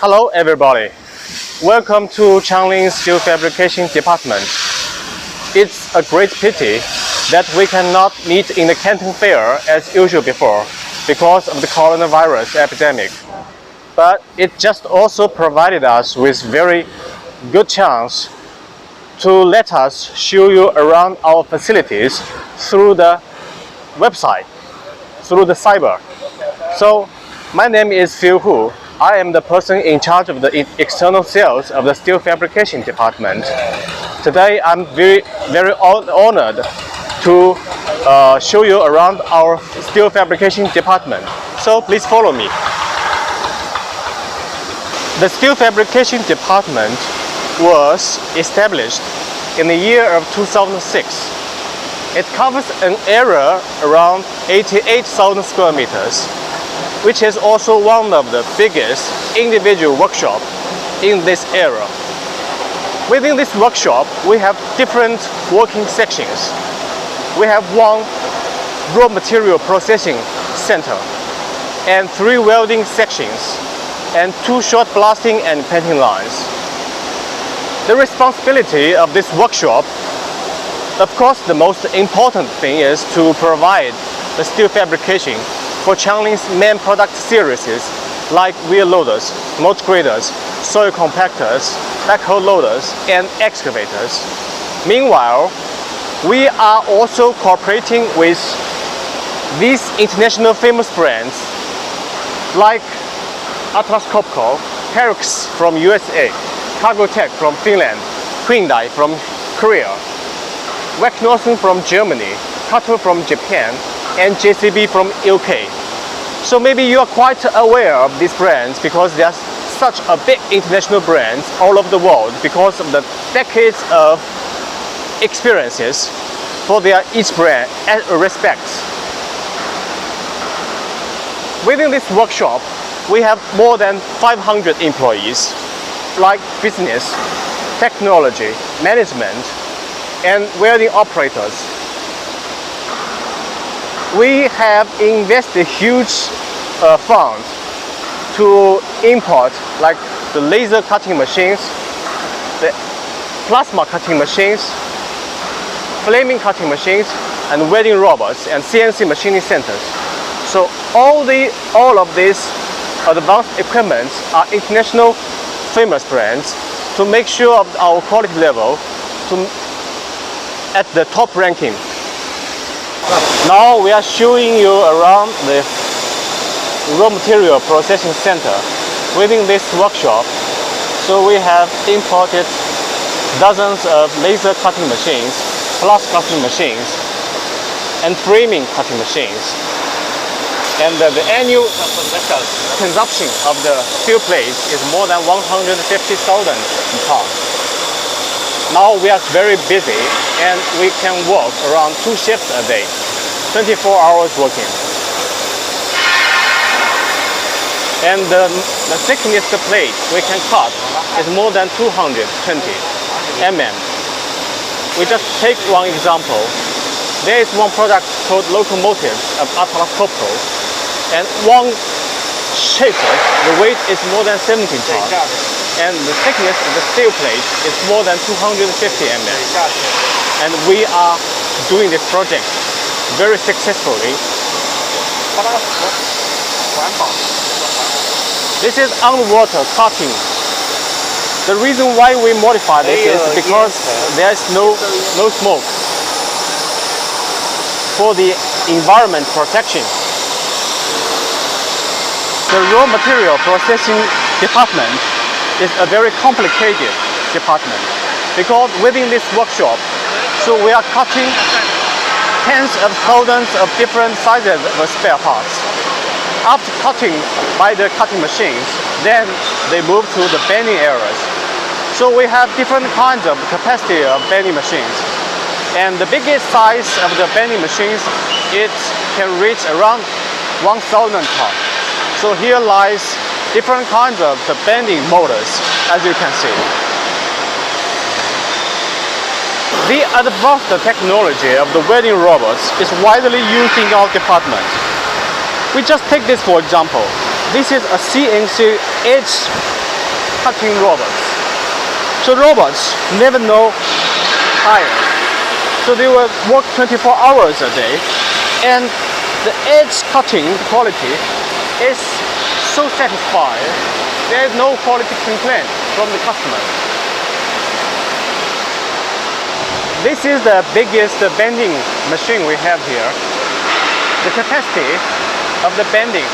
Hello everybody, welcome to Changling's Steel Fabrication Department. It's a great pity that we cannot meet in the Canton Fair as usual before because of the coronavirus epidemic. But it just also provided us with very good chance to let us show you around our facilities through the website, through the cyber. So my name is Phil Hu. I am the person in charge of the external sales of the Steel Fabrication Department. Today I'm very honored to show you around our Steel Fabrication Department. So please follow me. The Steel Fabrication Department was established in the year of 2006. It covers an area around 88,000 square meters, which is also one of the biggest individual workshops in this area. Within this workshop, we have different working sections. We have one raw material processing center and 3 welding sections and 2 short blasting and painting lines. The responsibility of this workshop, of course, the most important thing is to provide the steel fabrication for Changling's main product series like wheel loaders, mulch graders, soil compactors, backhoe loaders, and excavators. Meanwhile, we are also cooperating with these international famous brands like Atlas Copco, Herix from USA, Cargotec from Finland, Hyundai from Korea, Wack Norton from Germany, Kato from Japan, and JCB from UK. So maybe you are quite aware of these brands because they are such a big international brands all over the world because of the decades of experiences for their each brand and respects. Within this workshop, we have more than 500 employees like business, technology, management, and welding operators. We have invested huge funds to import like the laser cutting machines, the plasma cutting machines, flaming cutting machines, and welding robots and CNC machining centers. So all of these advanced equipment are international famous brands to make sure of our quality level at the top ranking. Now we are showing you around the raw material processing center within this workshop. So we have imported dozens of laser cutting machines, plus cutting machines, and framing cutting machines. And the annual consumption of the steel plates is more than 150,000 tons. Now we are very busy and we can work around 2 shifts a day, 24 hours working. And the thickness of the plate we can cut is more than 220 mm. We just take one example. There is one product called locomotives of Atlas Copco, and one shaper, the weight is more than 17 tons. And the thickness of the steel plate is more than 250 mm. And we are doing this project very successfully. This is underwater cutting. The reason why we modify this is because there is no smoke for the environment protection. The raw material processing department is a very complicated department because within this workshop, so we are cutting tens of thousands of different sizes of spare parts. After cutting by the cutting machines, then they move to the bending areas. So we have different kinds of capacity of bending machines. And the biggest size of the bending machines, it can reach around 1,000 tons. So here lies different kinds of the bending motors, as you can see. The advanced technology of the welding robots is widely used in our department. We just take this for example. This is a CNC edge cutting robots. So robots never know tired. So they will work 24 hours a day, and the edge cutting quality is so satisfying. There is no quality complaint from the customer. This is the biggest bending machine we have here. The capacity of the bending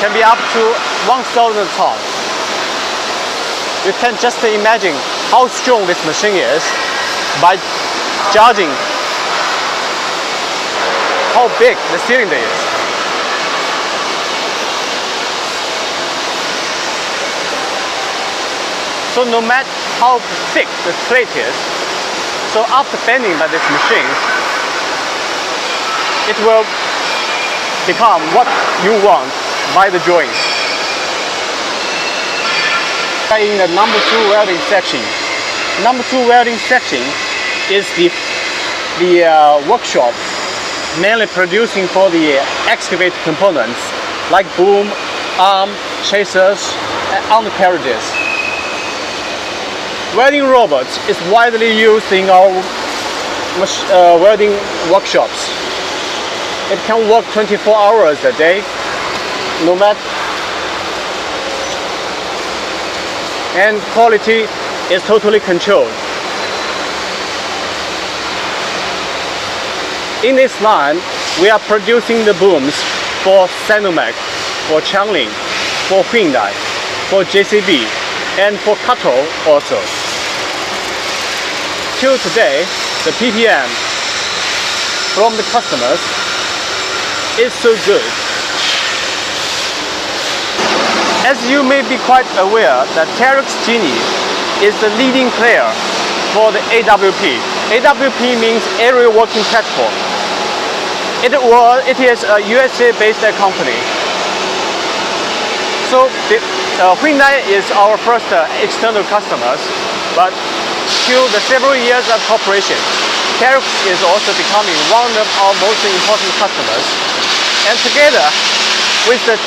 can be up to 1,000 tons. You can just imagine how strong this machine is by judging how big the cylinder is. So no matter how thick the plate is, so after bending by this machine, it will become what you want by the joints. In the number 2 welding section. Number 2 welding section is the workshop mainly producing for the excavator components like boom, arm, chasers, and undercarriages. Welding robots is widely used in our welding workshops. It can work 24 hours a day, no matter, and quality is totally controlled. In this line, we are producing the booms for Show-Sinomach, for Chanling, for Hyundai, for JCB, and for Kato also. Till today, the PPM from the customers is so good. As you may be quite aware that Terex Genie is the leading player for the AWP. AWP means aerial working platform. It is a USA-based company. So Hyundai is our first external customers, but through the several years of cooperation, Terex is also becoming one of our most important customers. And together with the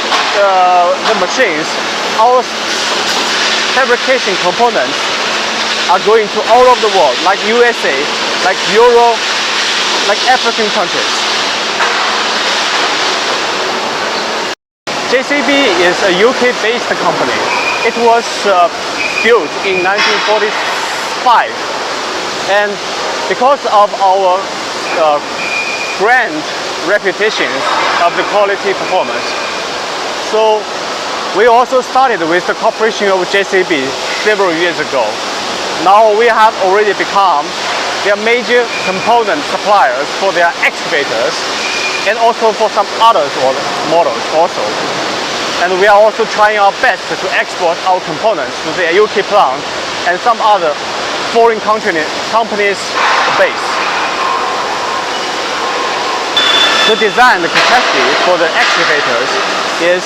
machines, our fabrication components are going to all over the world, like USA, like Europe, like African countries. JCB is a UK-based company. It was built in 1945, and because of our grand reputation of the quality performance, so we also started with the cooperation of JCB several years ago. Now we have already become their major component suppliers for their excavators, and also for some other models also. And we are also trying our best to export our components to the UK plant and some other foreign companies' base. The design capacity for the excavators is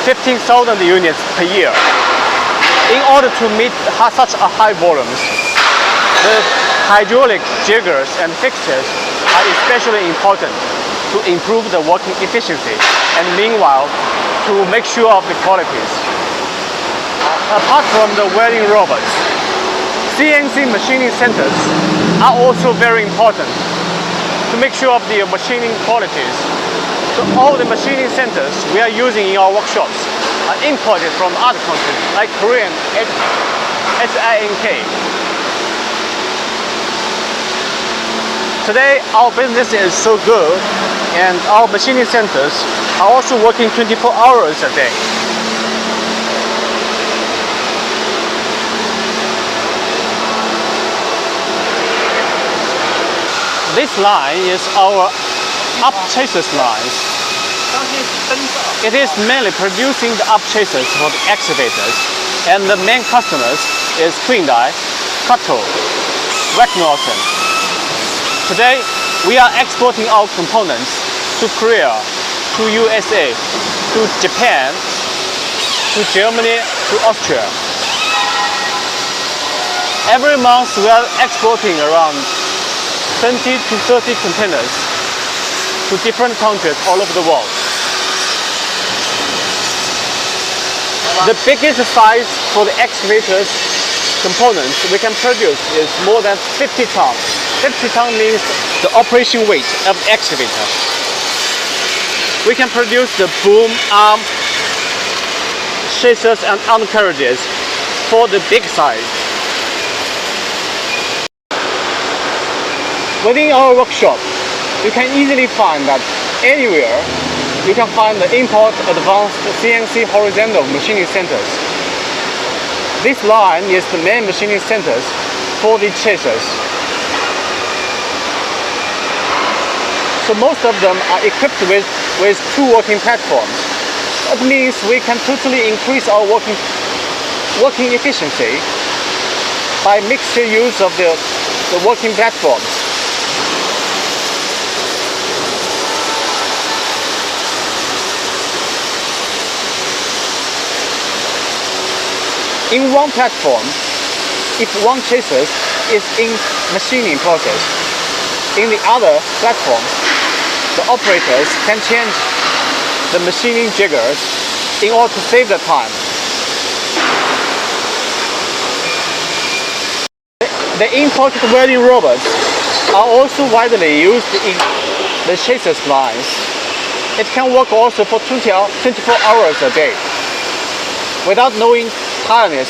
15,000 units per year. In order to meet such a high volumes, the hydraulic jiggers and fixtures are especially important to improve the working efficiency and meanwhile to make sure of the qualities. Apart from the welding robots, CNC machining centers are also very important to make sure of the machining qualities. So all the machining centers we are using in our workshops are imported from other countries like Korean SINK. Today our business is so good, and our machining centers are also working 24 hours a day. This line is our up chasers lines. It is mainly producing the up chasers for the excavators, and the main customers is Hyundai, Kato, Wagner. Today, we are exporting our components to Korea, to USA, to Japan, to Germany, to Austria. Every month, we are exporting around 20 to 30 containers to different countries all over the world. The biggest size for the excavator's components we can produce is more than 50 tons. 50 tons means the operation weight of the excavator. We can produce the boom, arm, chassis and undercarriages for the big size. Within our workshop, you can easily find that anywhere you can find the import advanced CNC horizontal machining centers. This line is the main machining centers for the chassis. So most of them are equipped with two working platforms. That means we can totally increase our working efficiency by mixture use of the working platforms. In one platform, if one chassis is in machining process, in the other platform, the operators can change the machining jiggers in order to save the time. The imported welding robots are also widely used in the chassis lines. It can work also for 24 hours a day without knowing tiredness.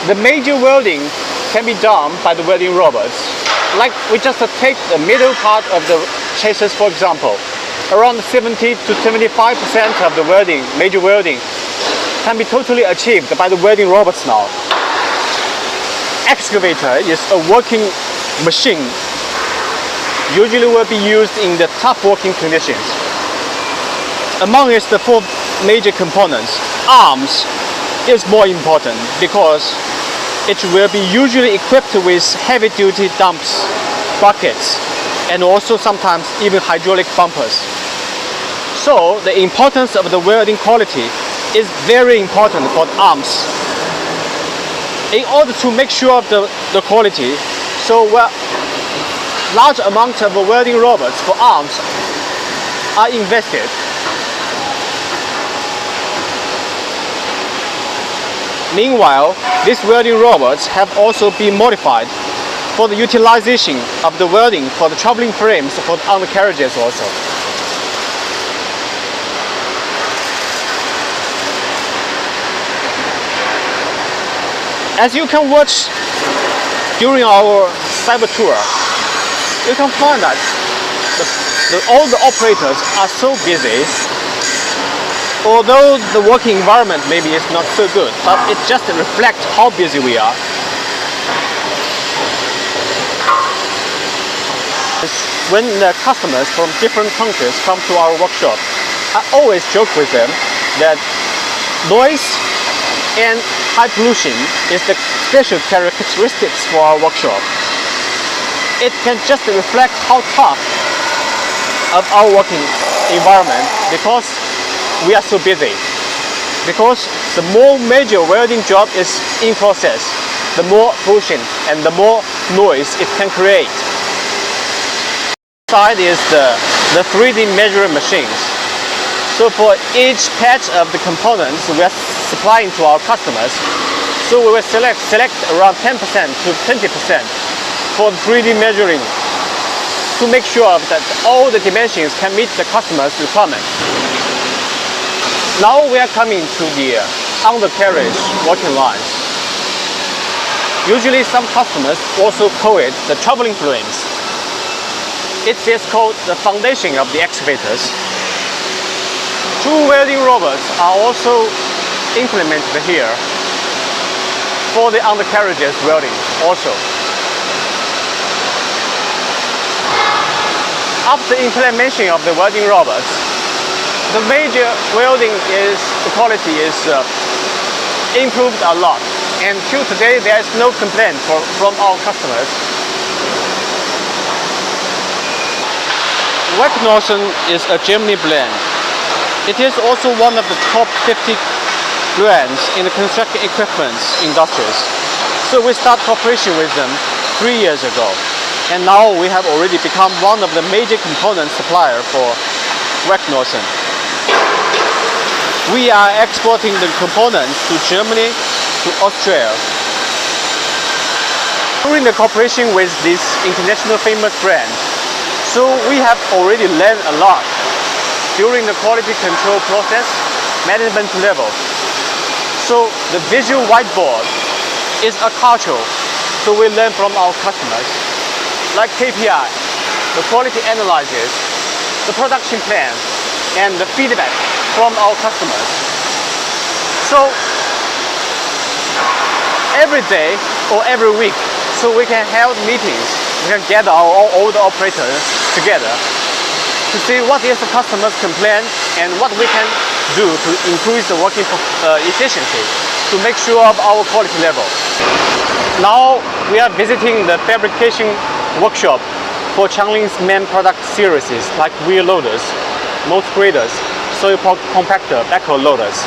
The major welding can be done by the welding robots. Like we just take the middle part of the chassis, for example. Around 70 to 75% of the welding, major welding, can be totally achieved by the welding robots now. Excavator is a working machine. Usually will be used in the tough working conditions. Among its the four major components, arms is more important because it will be usually equipped with heavy-duty dumps, buckets, and also sometimes even hydraulic bumpers. So the importance of the welding quality is very important for arms. In order to make sure of the quality, so large amount of welding robots for arms are invested. Meanwhile, these welding robots have also been modified for the utilization of the welding for the traveling frames for the undercarriages also. As you can watch during our cyber tour, you can find that all the operators are so busy. Although the working environment maybe is not so good, but it just reflects how busy we are. When the customers from different countries come to our workshop, I always joke with them that noise and high pollution is the special characteristics for our workshop. It can just reflect how tough of our working environment because we are so busy. Because the more major welding job is in process, the more pollution and the more noise it can create. Side is the 3D measuring machines. So for each patch of the components we are supplying to our customers, so we will select around 10% to 20% for the 3D measuring to make sure that all the dimensions can meet the customer's requirement. Now we are coming to the undercarriage working lines. Usually some customers also call it the traveling frames. It is called the foundation of the excavators. Two welding robots are also implemented here for the undercarriages welding also. After implementation of the welding robots, the major welding quality is improved a lot, and till today there is no complaint from our customers. Wagnerson is a Germany brand. It is also one of the top 50 brands in the construction equipment industries. So we started cooperation with them 3 years ago. And now we have already become one of the major component supplier for Wegnossen. We are exporting the components to Germany, to Austria. During the cooperation with this international famous brand, so we have already learned a lot during the quality control process, management level. So the visual whiteboard is a culture, so we learn from our customers, like KPI, the quality analysis, the production plan, and the feedback from our customers. So every day or every week, so we can have meetings, we can gather all the operators together to see what is the customer's complaint and what we can do to increase the working efficiency to make sure of our quality level. Now we are visiting the fabrication workshop for Changling's main product series like wheel loaders, motor graders, soil compactor, backhoe loaders.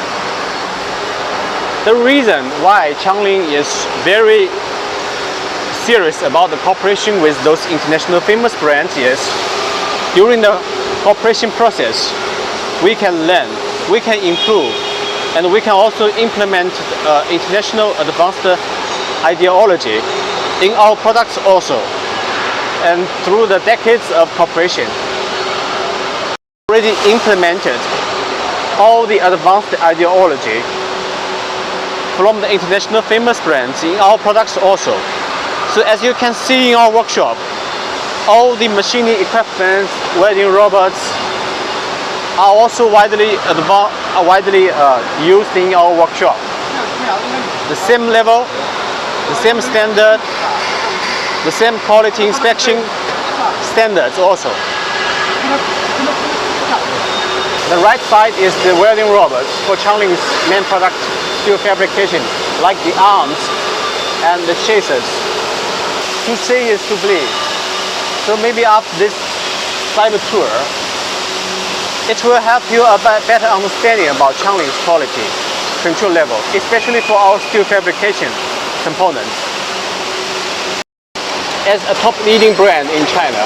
The reason why Changling is very serious about the cooperation with those international famous brands is during the cooperation process we can learn, we can improve, and we can also implement international advanced ideology in our products also. And through the decades of cooperation, already implemented all the advanced ideology from the international famous brands in our products also. So as you can see in our workshop, all the machining equipment, welding robots are also widely used in our workshop. The same level, the same standard, the same quality inspection standards also. The right side is the welding robots for Changling's main product steel fabrication, like the arms and the chassis. To see is to believe. So maybe after this cyber tour, it will help you a better understanding about Changling's quality control level, especially for our steel fabrication components. As a top leading brand in China,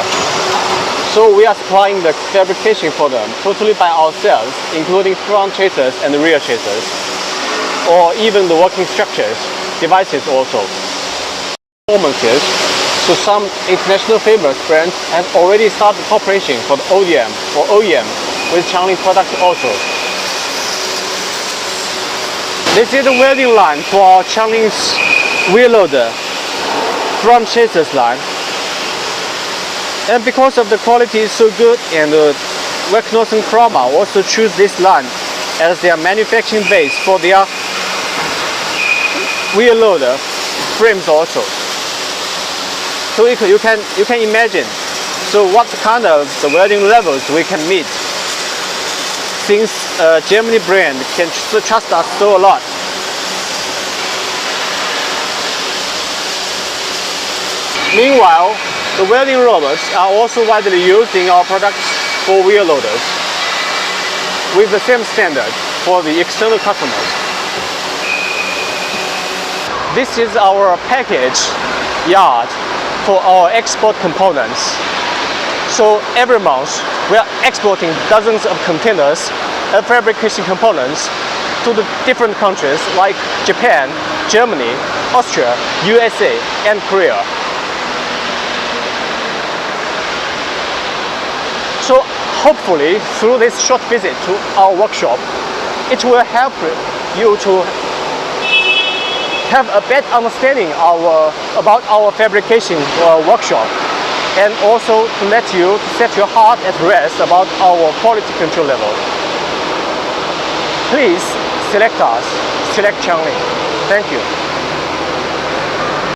so we are supplying the fabrication for them totally by ourselves, including front chassis and the rear chassis, or even the working structures, devices also. Performances. So some international famous brands have already started cooperation for the ODM or OEM with Changling products also. This is the welding line for our Changling's wheel loader front chassis line. And because of the quality is so good, and Wegnossen Chroma also choose this line as their manufacturing base for their wheel loader frames also. So you can imagine so what kind of the welding levels we can meet, since Germany brand can trust us so a lot. Meanwhile, the welding robots are also widely used in our products for wheel loaders with the same standard for the external customers. This is our package yard for our export components. So every month we are exporting dozens of containers of fabrication components to the different countries like Japan, Germany, Austria, USA, and Korea. So hopefully through this short visit to our workshop, it will help you to have a better understanding about our fabrication workshop, and also to let you set your heart at rest about our quality control level. Please select us, select Changling. Thank you.